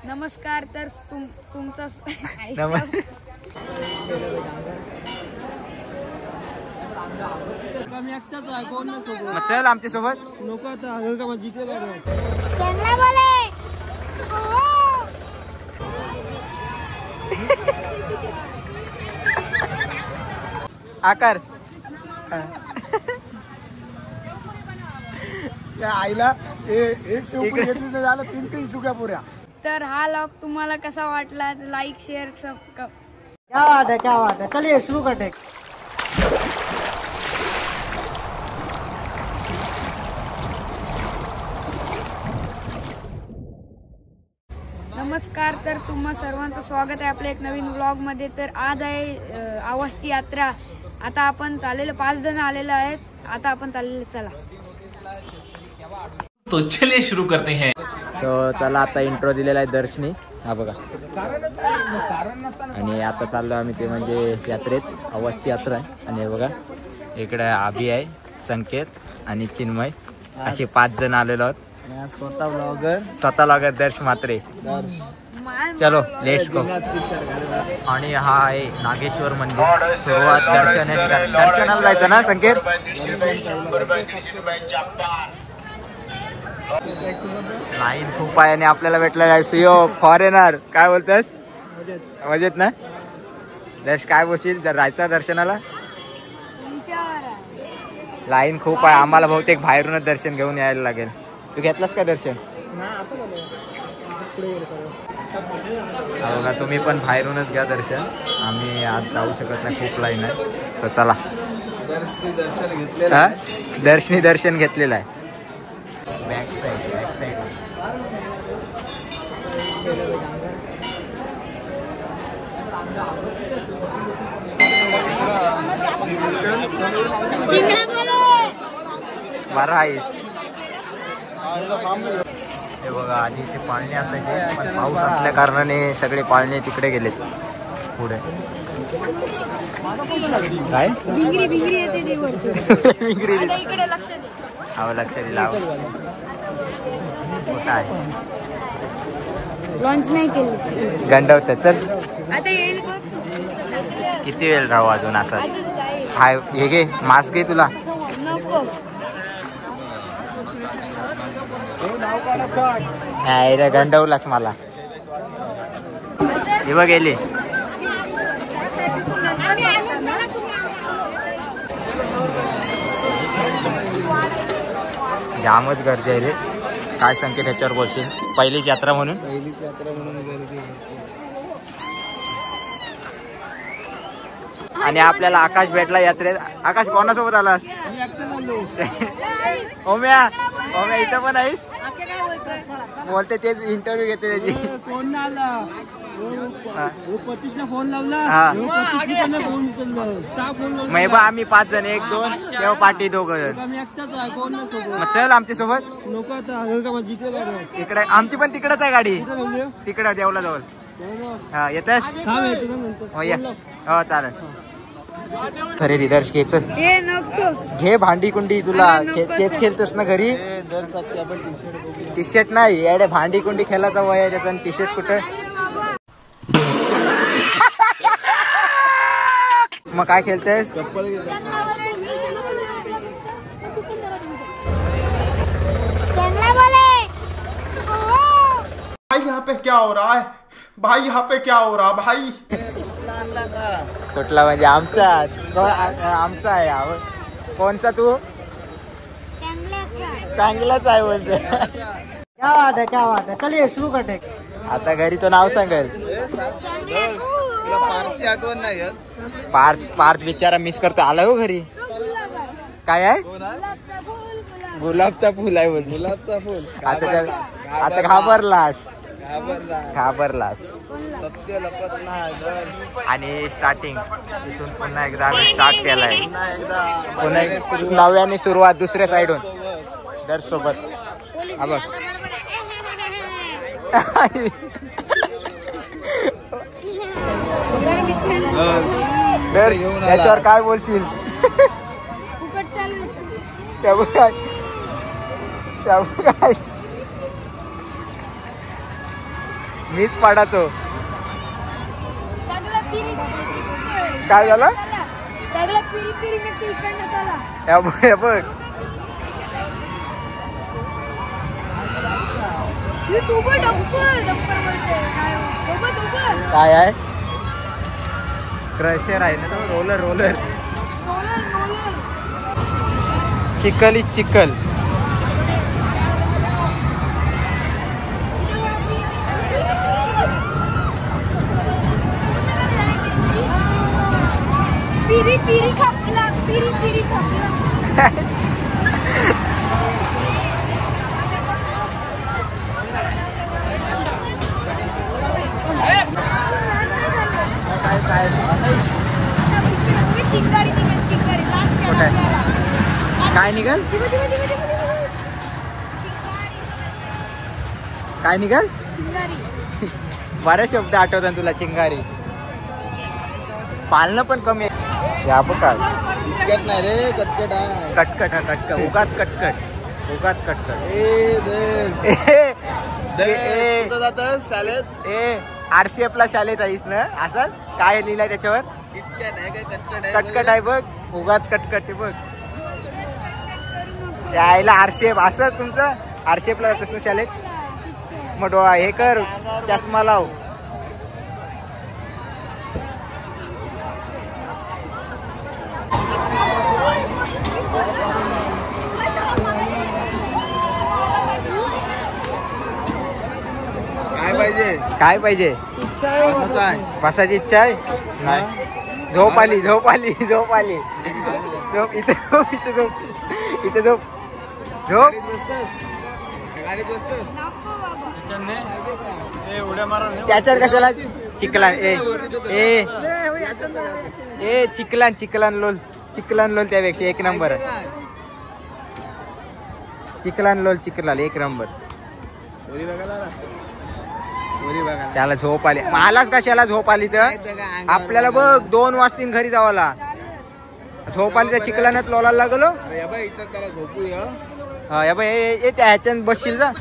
नमस्कार. तर तुमचा चल आमच्या सोबत आकार त्या आईला एक शेवपुरी घेतली तर झालं 3 सुक्या पुऱ्या. तर हा व्लॉग तुम्हाला कसा वाटला लाईक शेअर सब क्या बात है चलिए शुरू करते हैं. नमस्कार. तर तुम्हा सर्वांचं स्वागत आहे आपल्या एक नवीन व्लॉग मध्ये. तर आज आहे आवासची यात्रा. आता आपण चाललेलो 5 जण आलेलो आहेत. आता आपण चाललेलो चला. तो चलिए शुरू करते हैं. तो चला आता इंट्रो दिलेला आहे दर्शनी हा बघा. आणि आता चाललो आम्ही ते म्हणजे यात्रेत आवाजची यात्रा आहे. आणि बघा इकडे आभी आहे, संकेत आणि चिन्मय असे 5 जण आलेलो आहोत. स्वतः ब्लॉगर दर्श मात्रे. चलो लेट्स गो. आणि हा आहे नागेश्वर मंदिर. सुरुवात दर्शनाला जायचं ना संकेत. लाईन खूप आहे आणि आपल्याला भेटला आहे सुयो फॉरेनर. काय बोलतोस? मजेत ना दर्श? काय बोलशील जर जायचं दर्शनाला? लाईन खूप आहे. आम्हाला बहुतेक बाहेरूनच दर्शन घेऊन यायला लागेल. तू घेतलास का दर्शन? बघा तुम्ही पण बाहेरूनच घ्या दर्शन. आम्ही आज जाऊ शकत नाही, खूप लाईन आहे. सो चला. दर्शनी दर्शन घेतलेलं आहे. बॅक साईड बरं आहेस. हे बघा आधी ते पाळणे असायचे पण पाऊस असल्या कारणाने सगळे पाळणे तिकडे गेलेत पुढे. काय भिंगरी हो लक्ष दिला. कुठं आहे? लॉन्च नाही केली. गंडवत चल. आता येईल किती वेळ राहू अजून असा? हाय हे घे मास्क घे तुला. नको नाही रे गंडवलास मला. हे बघ गेले. जामच गर्दी आहे रे. काय संकेत ह्याच्यावर बोलशील? पहिलीच यात्रा म्हणून. आणि आपल्याला आकाश भेटला यात्रेत. आकाश कोणासोबत आलास? ओम्या इथं पण आहेस? बोलते तेच इंटरव्ह्यू घेते त्याची. फोन आला पतीशने फोन लावला. मग बा आम्ही 5 जण 1 2 तेव्हा पाठी 2 जण. मग चल आमच्या सोबत. नको आता इकडे आमची पण तिकडच आहे गाडी. तिकडं देवला जवळ. हा येतस? हो या. हो चालेल. खरेदी दर्श घे चल. घे भांडी कुंडी. तुला तेच खेळतस ना घरी. टी शर्ट नाही एवढे भांडी कुंडी खेळायचा वय आहे त्याचा. टी शर्ट कुठं? मग काय खेळतेस? भाई यहाँ पे क्या हो रहा है? भाई यहाँ पे क्या हो रहा भाई? कुठला म्हणजे आमचा आहे. कोणचा तू? चांगलाच आहे बोलते. क्या बात है चलिए शुरू करते हैं. आता घरी तो नाव सांगेल. आठवण नाही. पार्थ बिचारा मिस करतो. आलाय हो घरी. काय आहे? गुलाबचा फुल आहे बोल. गुलाबचा फुल. आता घाबरलास. सत्य लपत नाही. आणि स्टार्टिंग इथून पुन्हा एकदा आम्ही स्टार्ट केलाय. पुन्हा नव्याने सुरुवात दुसऱ्या साईडून दर्श सोबत. हा बघ दर्श याच्यावर काय बोलशील? मीच पाडाचो. सगळं पिरी काय झालं? सगळं पिरी पिरी नक्की इकडनं चला. हे बघ काय आहे? क्रशर आहे ना तो. Roller roller. चिखल इज चिखल. पिरी पिरी खापला. पिरी पिरी खापला. चिंगारी निघेल. चिंगारी लास्ट काय निघाल? काय निघाल? बऱ्याच शब्द आठवतात तुला. चिंगारी. पालणं पण कमी आहे. या बघा कटकट नाही रे, कटकट आहे. कटकट. हा कटकट. उगाच कटकट. उगाच कटकट. शाळेत RCF ला शाळेत आहेस ना? असं काय लिहिलंय त्याच्यावर? कटकट आहे बघ. उगाच कटकट आहे बघ. यायला RCF असं तुमचं RCF ला जातस ना शाळेत? मग हे कर, चष्मा लाव. काय पाहिजे? बसायची इच्छा आहे? नाही. झोप आली. झोप आली. झोप आली. झोप इथे. झोप इथे. झोप इथे. झोप. झोप. त्याच्यात कशाला चिखलान? ए चिखलान. चिखलान लोल. चिखलान लोल त्यापेक्षा एक नंबर. चिखलान लोल. चिखलाल एक नंबर. त्याला झोप आली. मलाच कशाला झोप आली? तर आपल्याला बघ 2 वाजता घरी जावाला. झोप आली तर चिखलानात लोलायला लागलो. हा या बाई त्या ह्याच्यात बसशील जा.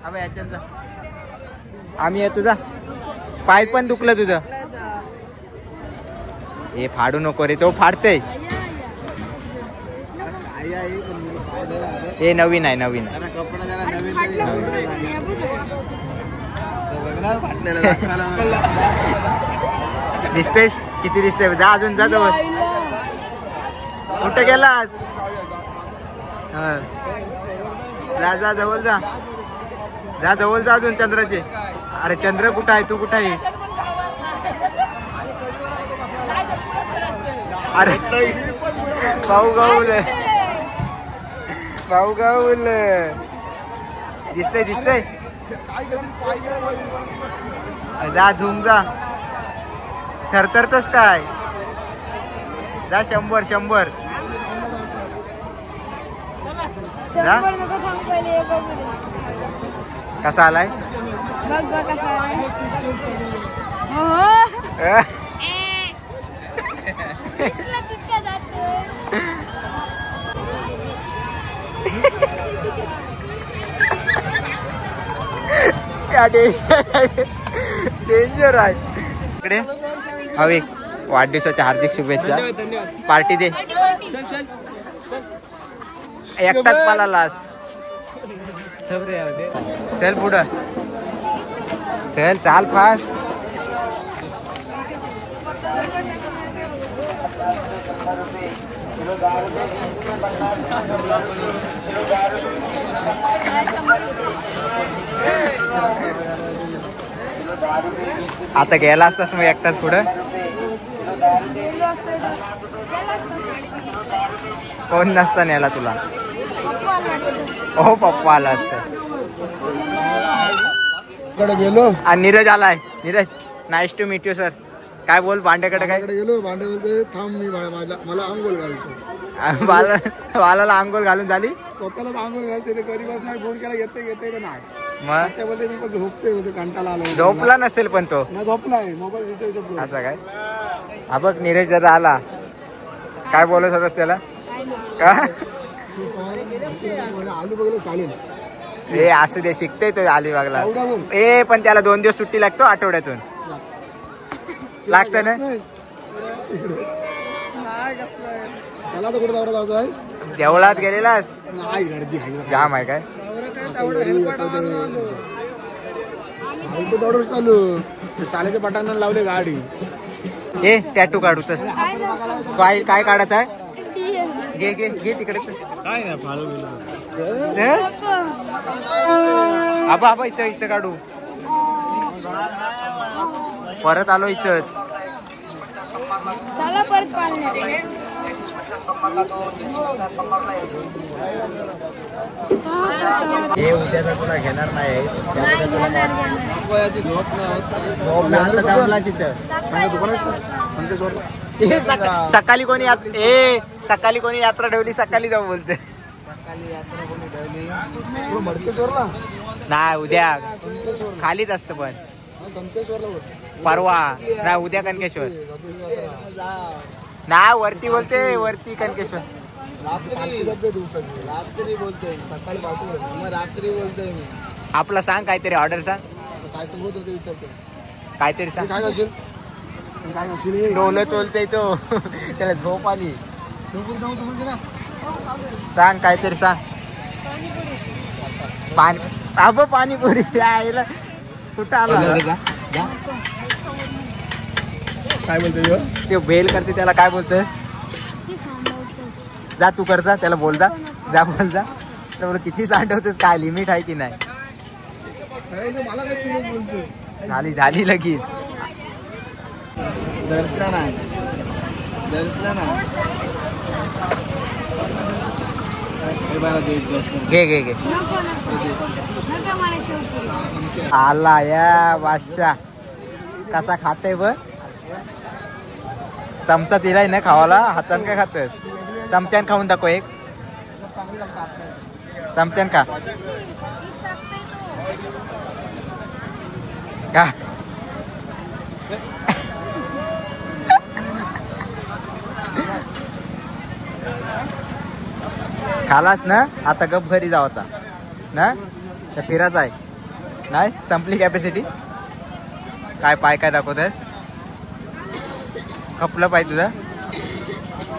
हा बाई ह्याच्यात जा. आम्ही येतो जा. पाय पण दुखलं तुझं. हे फाडू नको रे. तो फाडते. हे नवीन आहे. नवीन. दिसतेस किती दिसते? जा अजून. जा जवळ. कुठे गेलास? जा जा जवळ जा. जा जवळ जा अजून चंद्राचे. अरे चंद्र कुठं आहे? तू कुठं आहेस? अरे भाऊ गाऊल. भाऊ गाऊल. दिसतंय. दिसतंय. जा झूम जा. थरथरतस काय? जा 100 100. जा. कसा आलाय? बघ बघ कसा आलाय. डेंजर आहे इकडे. हवे वाढदिवसाच्या हार्दिक शुभेच्छा. पार्टी दे. एकटाच पालालास. चल पुढं. चल. चाल फास्ट. आता गेला असतास मग एकटाच पुढं. कोण नसता नेला तुला? हो पप्पा आला असत. गेलो आणि नीरज आलाय. Neeraj nice to meet you sir. काय बोल भांड्याकडे? काय गेलो भांडे बोलते थांब मी मला आंघोळ घालतो. बालाला आंघोळ घालून झाली. स्वतःलाच आंघोळ घालते. ते कधीपासून नाही फोन केला. येते का नाही? मग त्यामध्ये मी पण झोपते होते. कंटाळा आला. झोपला नसेल पण तो. नाही झोपलाय. मोबाईल असं काय? हा बघ नीरज दादा आला. काय बोलत होतास त्याला? का आलू बघलं चालेल. ए असू दे, शिकते तो अलिबागला. ए पण त्याला 2 दिवस सुट्टी लागतो आठवड्यातून. लागतं ना. त्याला तर कुठे जायचं आहे? देवळात गेलेलास? नाही, गर्दी आहे. जाम आहे काय? दौडच चालू. शाळेच्या पटांना लावले गाडी. ए टॅटू काढू तर काय काय काढायचं आहे? घे घे घे तिकडे. काय नाही फाळू आबा आबा इथं इथं काढू. परत आलो इथंच. चला परत पाळण्यात. हे उद्याचा तुला घेणार नाही. सकाळी कोणी सकाळी कोणी यात्रा ठेवली, सकाळी जाऊ बोलते. नाही उद्या खालीच असतं पण परवा नाही, उद्या कनकेश्वर नाही, वरती बोलते, वरती कनकेश्वर. रात्री बोलतोय, सकाळी रात्री बोलतोय मी. आपला सांग काहीतरी, ऑर्डर सांग काय सांगतो ते विचारते. काहीतरी सांग. काय असेल काय असेल? डोलं चोलते तो, त्याला झोप आली. सांग काहीतरी सांग. पाणी अब पाणीपुरी यायला कुठं आला? काय बोलतोय ते भेल करते त्याला काय बोलतोय? जा तू कर, जा त्याला बोल, जा जा बोल, जा. तर किती सांडवतेस, काय लिमिट आहे की नाही? मला काय बोलतोय? झाली झाली लगेच. घे घे घे. आला या बादशाह कसा खाते ब. चमचा दिलाय ना खावाला, हातान काय खातस? चमच्यान खाऊन दाखव एक. चमच्यान का का खालास ना, आता गप घरी जावाचा ना, तर फिरायचं आहे नाही. संपली कॅपॅसिटी. काय पाय काय दाखवतस? खपलं पाहिजे तुझं.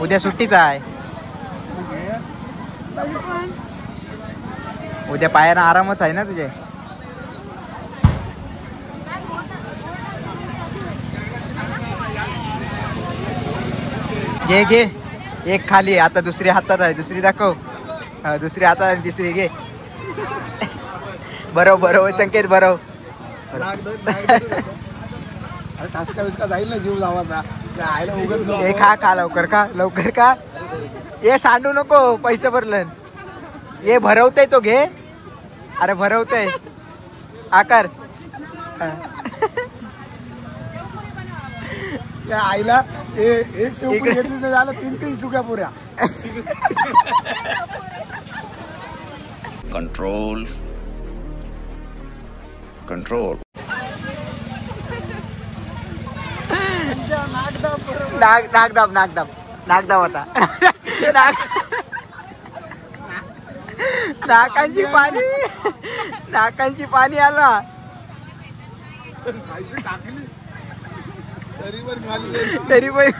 उद्या सुट्टीचा आहे. उद्या पायानं आरामच आहे ना तुझे. घे घे एक खाली. आता दुसरी हातात आहे, दुसरी दाखव. दुसरी हातात आहे, तिसरी घे. बरोबर बरोबर संकेत बरोबर. टास्का विस्का जाईल ना, जीव जावाचा. आयला उगत हे खा खा लवकर, खा लवकर खा. ये सांडू नको, पैसे भरलं. ये भरवतय तो, घे. अरे भरवतय आकार. त्या आईला एक शेवटी घेतली तर झालं 3-3 सुक्या पुऱ्या. Control control. नागदाब नागदाब होता. नाकांची पाणी आला. तरी पण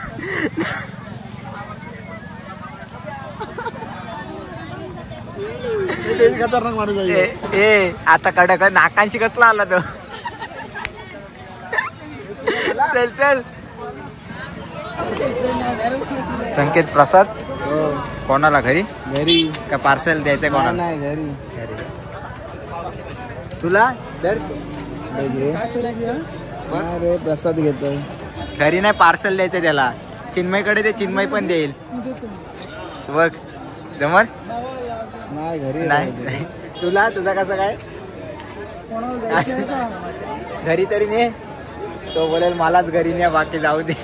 खतरनाक माणूस आहे. ए आता कडक नाकांशी कसला आला तो. चल चल. संकेत प्रसाद कोणाला? घरी घरी का पार्सल द्यायचंय कोणाला? नाही घरी. तुला दर्श रे प्रसाद घेतोय. घरी नाही, पार्सल द्यायचं त्याला. चिन्मयकडे ते, चिन्मय पण देईल बघ. जमर नाही घरी नाही. तुला तुझा कसं काय? घरी तरी ने. तो बोलेल मलाच घरी ने, बाकी जाऊ दे.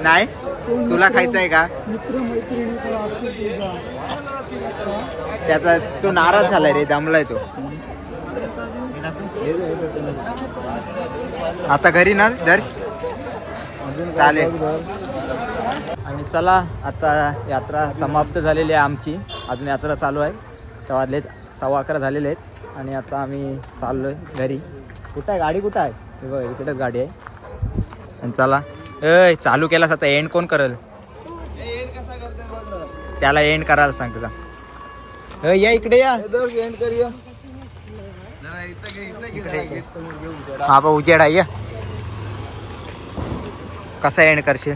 नाही तुला खायचंय का? त्याचा तो नाराज झालाय रे, दमलाय तो. आता घरी ना दर्श. चालेल. आणि चला आता यात्रा समाप्त झालेली आहे आमची. अजून यात्रा चालू आहे. तर वाजलेत 11:15 झालेले आहेत आणि आता आम्ही चाललो आहे घरी. कुठं आहे गाडी, कुठं आहे? हे बघ इकडेच गाडी आहे. आणि चला चालू केलास आता एंड कोण करेल? त्याला एंड करायला सांगतो का? या इकडे या. एंड करूया. हा बा उजेड आहे. कसा एंड करशील?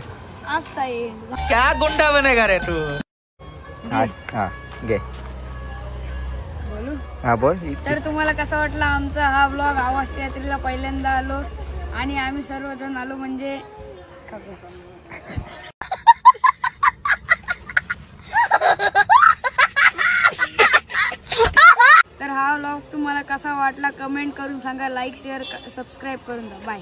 असं आहे. क्या गुंडा बनेगा रे तू? हा घे. बोलू हा बोल. तर तुम्हाला कसा वाटला आमचा हा ब्लॉग? आवाजच्या यात्रेला पहिल्यांदा आलो आणि आम्ही सर्वजण आलो म्हणजे तर हा व्लॉग तुम्हाला कसा वाटला कमेंट करून सांगा. लाईक शेअर सबस्क्राईब करून द्या. बाय.